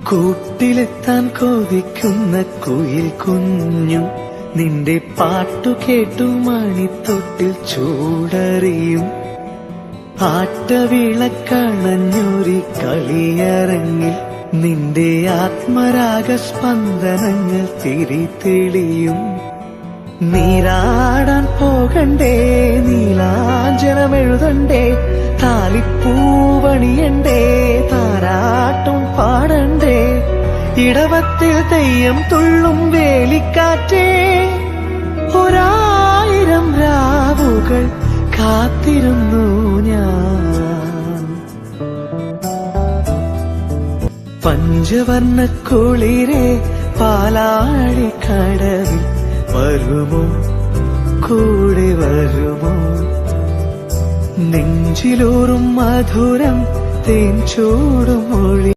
കൂട്ടിലെത്താൻ കൊതിക്കുന്ന കുയിൽ കുഞ്ഞു നിന്റെ പാട്ടു കേട്ടു മണിത്തൊട്ടിൽ ചൂടറിയും ആട്ടവിളക്കണഞ്ഞൊരി കളിയരങ്ങിൽ നിന്റെ ആത്മരാഗ സ്പന്ദനങ്ങൾ തിരിതെളിയും നീരാടാൻ പോകണ്ടേ നീലാഞ്ജനമെഴുതണ്ടേ താലിപ്പൂവണിയണ്ടേ താരാട്ടും പാടണ്ടേ ഇടവത്തിൽ തെയ്യം തുള്ളും വേലിക്കാറ്റേ ഒരായിരം രാവുകൾ കാത്തിരുന്നു ഞാൻ പഞ്ചവർണ്ണ കുളിരേ പാലാഴിക്കടവിൽ വരുമോ കൂടെ വരുമോ നെഞ്ചിലൂറും മധുരം തേൻ ചൂടുമൊഴി